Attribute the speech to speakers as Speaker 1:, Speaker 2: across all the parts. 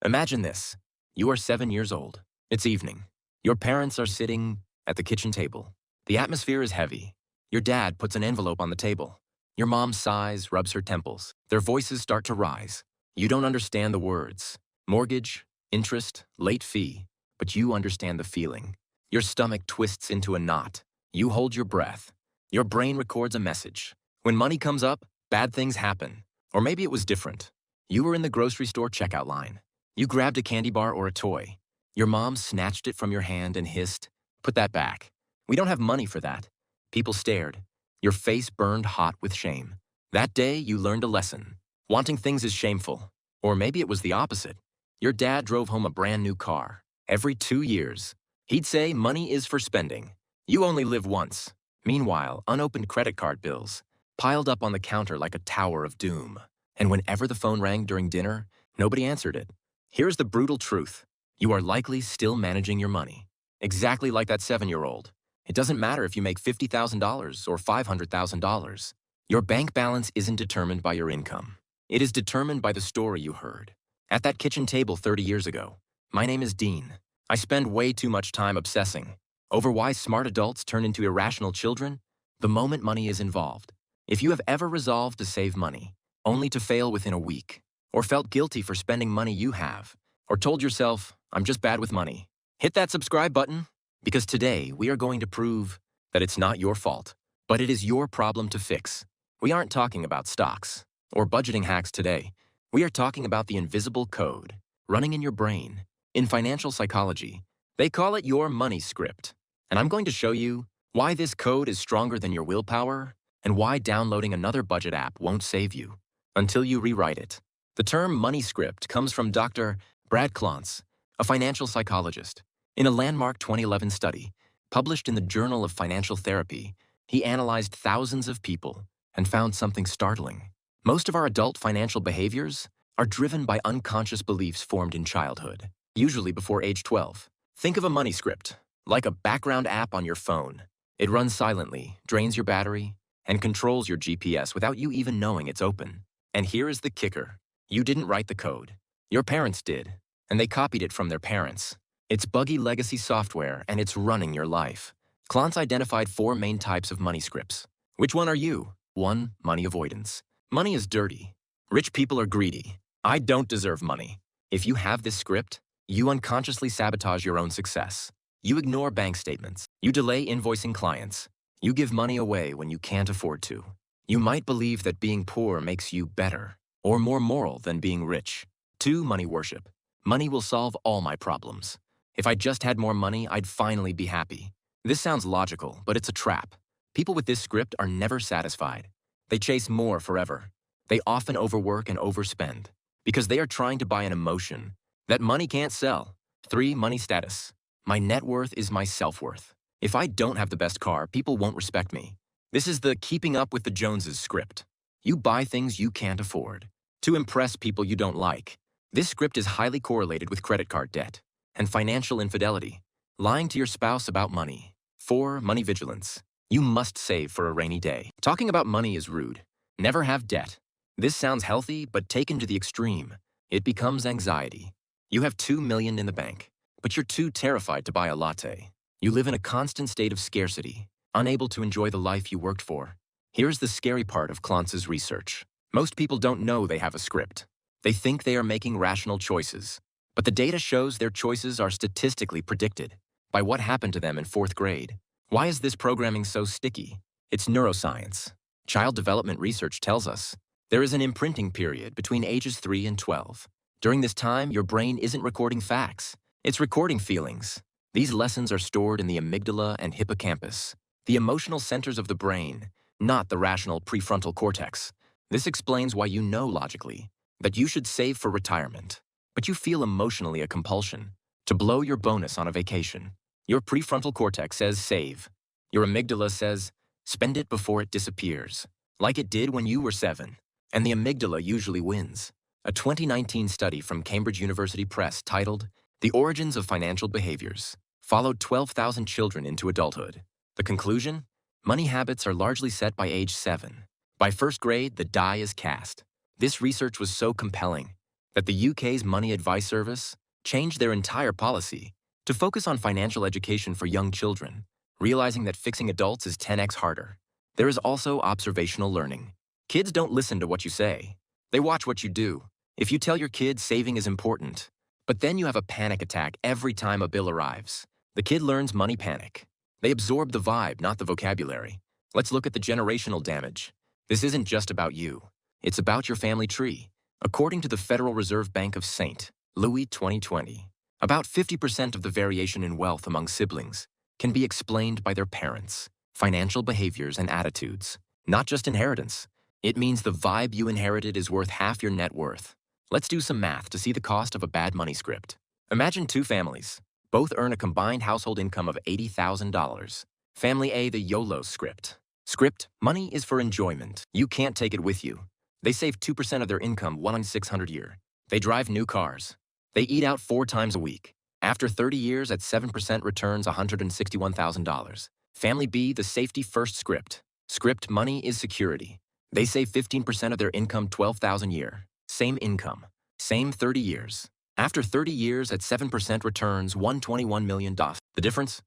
Speaker 1: Imagine this. You are 7 years old. It's evening. Your parents are sitting at the kitchen table. The atmosphere is heavy. Your dad puts an envelope on the table. Your mom sighs, rubs her temples. Their voices start to rise. You don't understand the words. Mortgage, interest, late fee. But you understand the feeling. Your stomach twists into a knot. You hold your breath. Your brain records a message. When money comes up, bad things happen. Or maybe it was different. You were in the grocery store checkout line. You grabbed a candy bar or a toy. Your mom snatched it from your hand and hissed, "Put that back. We don't have money for that." People stared. Your face burned hot with shame. That day, you learned a lesson. Wanting things is shameful. Or maybe it was the opposite. Your dad drove home a brand new car. Every 2 years, he'd say money is for spending. You only live once. Meanwhile, unopened credit card bills piled up on the counter like a tower of doom. And whenever the phone rang during dinner, nobody answered it. Here's the brutal truth. You are likely still managing your money. Exactly like that 7-year-old. It doesn't matter if you make $50,000 or $500,000. Your bank balance isn't determined by your income. It is determined by the story you heard. At that kitchen table 30 years ago, my name is Dean. I spend way too much time obsessing over why smart adults turn into irrational children the moment money is involved. If you have ever resolved to save money, only to fail within a week, or felt guilty for spending money you have, or told yourself, "I'm just bad with money," hit that subscribe button, because today we are going to prove that it's not your fault, but it is your problem to fix. We aren't talking about stocks or budgeting hacks today. We are talking about the invisible code running in your brain. In financial psychology, they call it your money script. And I'm going to show you why this code is stronger than your willpower and why downloading another budget app won't save you until you rewrite it. The term money script comes from Dr. Brad Klontz, a financial psychologist. In a landmark 2011 study published in the Journal of Financial Therapy, he analyzed thousands of people and found something startling. Most of our adult financial behaviors are driven by unconscious beliefs formed in childhood, usually before age 12. Think of a money script, like a background app on your phone. It runs silently, drains your battery, and controls your GPS without you even knowing it's open. And here is the kicker. You didn't write the code. Your parents did, and they copied it from their parents. It's buggy legacy software, and it's running your life. Klontz identified 4 main types of money scripts. Which one are you? 1. Money avoidance. Money is dirty. Rich people are greedy. I don't deserve money. If you have this script, you unconsciously sabotage your own success. You ignore bank statements. You delay invoicing clients. You give money away when you can't afford to. You might believe that being poor makes you better or more moral than being rich. 2. Money worship. Money will solve all my problems. If I just had more money, I'd finally be happy. This sounds logical, but it's a trap. People with this script are never satisfied. They chase more forever. They often overwork and overspend because they are trying to buy an emotion that money can't sell. 3. Money status. My net worth is my self-worth. If I don't have the best car, people won't respect me. This is the keeping up with the Joneses script. You buy things you can't afford to impress people you don't like. This script is highly correlated with credit card debt and financial infidelity, lying to your spouse about money. 4. Money vigilance. You must save for a rainy day. Talking about money is rude. Never have debt. This sounds healthy, but taken to the extreme, it becomes anxiety. You have $2 million in the bank, but you're too terrified to buy a latte. You live in a constant state of scarcity, unable to enjoy the life you worked for. Here's the scary part of Klontz's research. Most people don't know they have a script. They think they are making rational choices, but the data shows their choices are statistically predicted by what happened to them in 4th grade. Why is this programming so sticky? It's neuroscience. Child development research tells us there is an imprinting period between ages 3 and 12. During this time, your brain isn't recording facts. It's recording feelings. These lessons are stored in the amygdala and hippocampus, the emotional centers of the brain, not the rational prefrontal cortex. This explains why you know logically that you should save for retirement, but you feel emotionally a compulsion to blow your bonus on a vacation. Your prefrontal cortex says save. Your amygdala says spend it before it disappears, like it did when you were 7. And the amygdala usually wins. A 2019 study from Cambridge University Press titled "The Origins of Financial Behaviors" followed 12,000 children into adulthood. The conclusion? Money habits are largely set by age 7. By 1st grade, the die is cast. This research was so compelling, that the UK's Money Advice Service changed their entire policy to focus on financial education for young children, realizing that fixing adults is 10x harder. There is also observational learning. Kids don't listen to what you say. They watch what you do. If you tell your kid saving is important, but then you have a panic attack every time a bill arrives, the kid learns money panic. They absorb the vibe, not the vocabulary. Let's look at the generational damage. This isn't just about you. It's about your family tree. According to the Federal Reserve Bank of St. Louis 2020, about 50% of the variation in wealth among siblings can be explained by their parents' financial behaviors and attitudes, not just inheritance. It means the vibe you inherited is worth half your net worth. Let's do some math to see the cost of a bad money script. Imagine two families. Both earn a combined household income of $80,000. Family A, the YOLO script. Script, money is for enjoyment. You can't take it with you. They save 2% of their income 1 in 600 year. They drive new cars. They eat out 4 times a week. After 30 years at 7% returns $161,000. Family B, the safety first script. Script, money is security. They save 15% of their income 12,000 year. Same income. Same 30 years. After 30 years at 7% returns $121 million. The difference?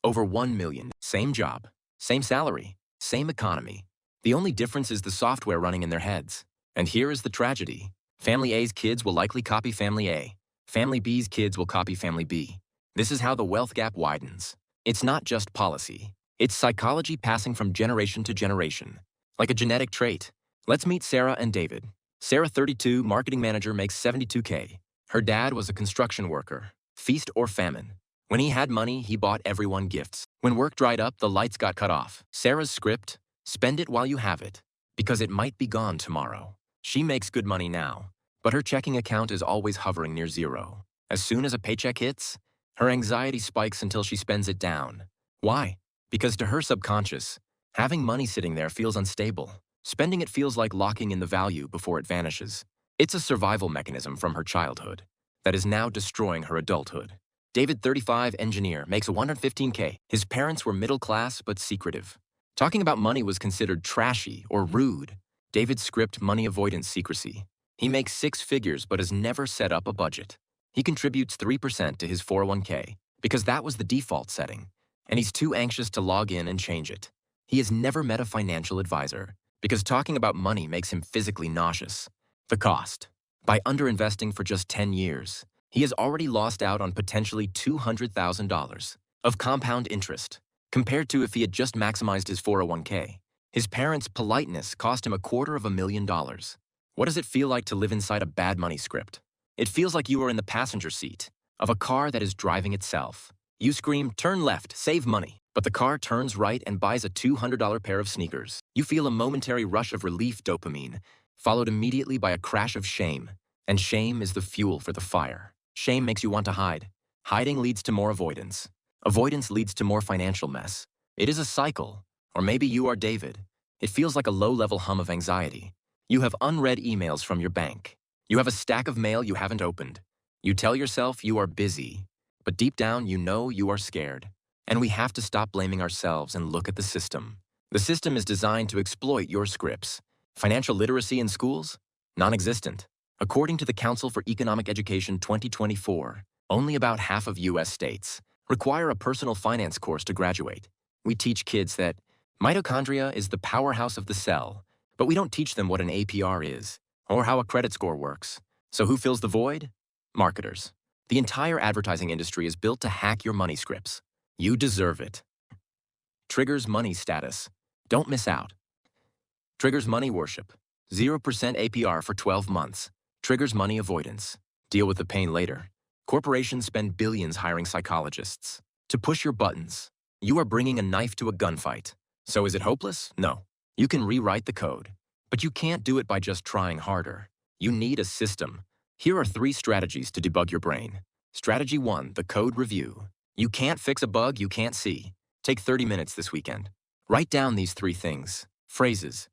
Speaker 1: Over 1 million. Same job. Same salary. Same economy. The only difference is the software running in their heads. And here is the tragedy. Family A's kids will likely copy Family A. Family B's kids will copy Family B. This is how the wealth gap widens. It's not just policy. It's psychology passing from generation to generation. Like a genetic trait. Let's meet Sarah and David. Sarah, 32, marketing manager, makes $72K. Her dad was a construction worker. Feast or famine. When he had money, he bought everyone gifts. When work dried up, the lights got cut off. Sarah's script, spend it while you have it, because it might be gone tomorrow. She makes good money now, but her checking account is always hovering near zero. As soon as a paycheck hits, her anxiety spikes until she spends it down. Why? Because to her subconscious, having money sitting there feels unstable. Spending it feels like locking in the value before it vanishes. It's a survival mechanism from her childhood that is now destroying her adulthood. David, 35, engineer, makes $115K. His parents were middle class but secretive. Talking about money was considered trashy or rude. David's script, money avoidance secrecy. He makes 6 figures but has never set up a budget. He contributes 3% to his 401k because that was the default setting, and he's too anxious to log in and change it. He has never met a financial advisor because talking about money makes him physically nauseous. The cost. By underinvesting for just 10 years, he has already lost out on potentially $200,000 of compound interest, compared to if he had just maximized his 401k. His parents' politeness cost him $250,000. What does it feel like to live inside a bad money script? It feels like you are in the passenger seat of a car that is driving itself. You scream, turn left, save money. But the car turns right and buys a $200 pair of sneakers. You feel a momentary rush of relief dopamine, followed immediately by a crash of shame. And shame is the fuel for the fire. Shame makes you want to hide. Hiding leads to more avoidance. Avoidance leads to more financial mess. It is a cycle. Or maybe you are David. It feels like a low-level hum of anxiety. You have unread emails from your bank. You have a stack of mail you haven't opened. You tell yourself you are busy, but deep down you know you are scared. And we have to stop blaming ourselves and look at the system. The system is designed to exploit your scripts. Financial literacy in schools? Non-existent. According to the Council for Economic Education 2024, only about half of U.S. states require a personal finance course to graduate. We teach kids that mitochondria is the powerhouse of the cell, but we don't teach them what an APR is or how a credit score works. So who fills the void? Marketers. The entire advertising industry is built to hack your money scripts. You deserve it. Triggers money status. Don't miss out. Triggers money worship. 0% APR for 12 months. Triggers money avoidance. Deal with the pain later. Corporations spend billions hiring psychologists to push your buttons. You are bringing a knife to a gunfight. So is it hopeless? No. You can rewrite the code, but you can't do it by just trying harder. You need a system. Here are 3 strategies to debug your brain. Strategy 1, the code review. You can't fix a bug you can't see. Take 30 minutes this weekend. Write down these 3 things. Phrases.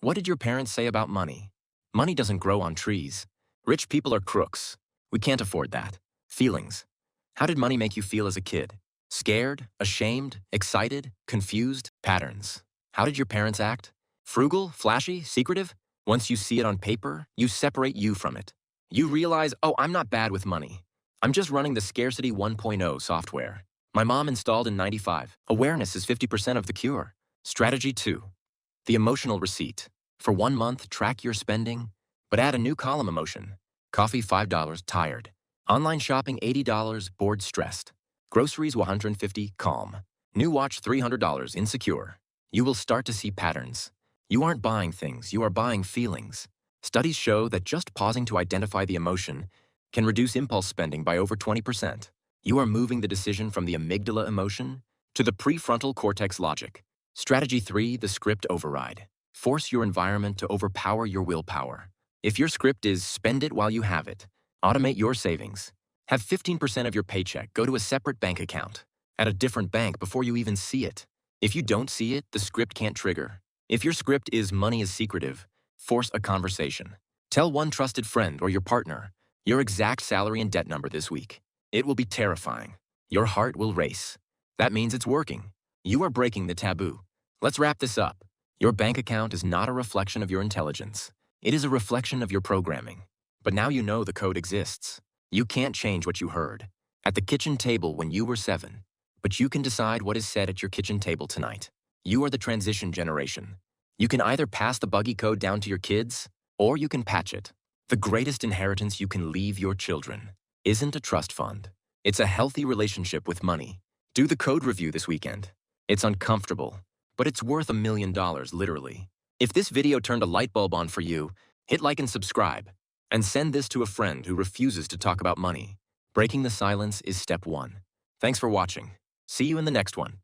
Speaker 1: What did your parents say about money? Money doesn't grow on trees. Rich people are crooks. We can't afford that. Feelings. How did money make you feel as a kid? Scared, ashamed, excited, confused? Patterns. How did your parents act? Frugal, flashy, secretive? Once you see it on paper, you separate you from it. You realize, oh, I'm not bad with money. I'm just running the Scarcity 1.0 software. My mom installed in 95. Awareness is 50% of the cure. Strategy 2. The emotional receipt. For 1 month, track your spending, but add a new column emotion. Coffee $5, tired. Online shopping $80, bored, stressed. Groceries $150, calm. New watch $300, insecure. You will start to see patterns. You aren't buying things, you are buying feelings. Studies show that just pausing to identify the emotion can reduce impulse spending by over 20%. You are moving the decision from the amygdala emotion to the prefrontal cortex logic. Strategy 3, the script override. Force your environment to overpower your willpower. If your script is spend it while you have it, automate your savings. Have 15% of your paycheck go to a separate bank account at a different bank before you even see it. If you don't see it, the script can't trigger. If your script is money is secretive, force a conversation. Tell one trusted friend or your partner your exact salary and debt number this week. It will be terrifying. Your heart will race. That means it's working. You are breaking the taboo. Let's wrap this up. Your bank account is not a reflection of your intelligence. It is a reflection of your programming. But now you know the code exists. You can't change what you heard at the kitchen table when you were 7, but you can decide what is said at your kitchen table tonight. You are the transition generation. You can either pass the buggy code down to your kids, or you can patch it. The greatest inheritance you can leave your children isn't a trust fund. It's a healthy relationship with money. Do the code review this weekend. It's uncomfortable, but it's worth $1 million, literally. If this video turned a light bulb on for you, hit like and subscribe. And send this to a friend who refuses to talk about money. Breaking the silence is step 1. Thanks for watching. See you in the next one.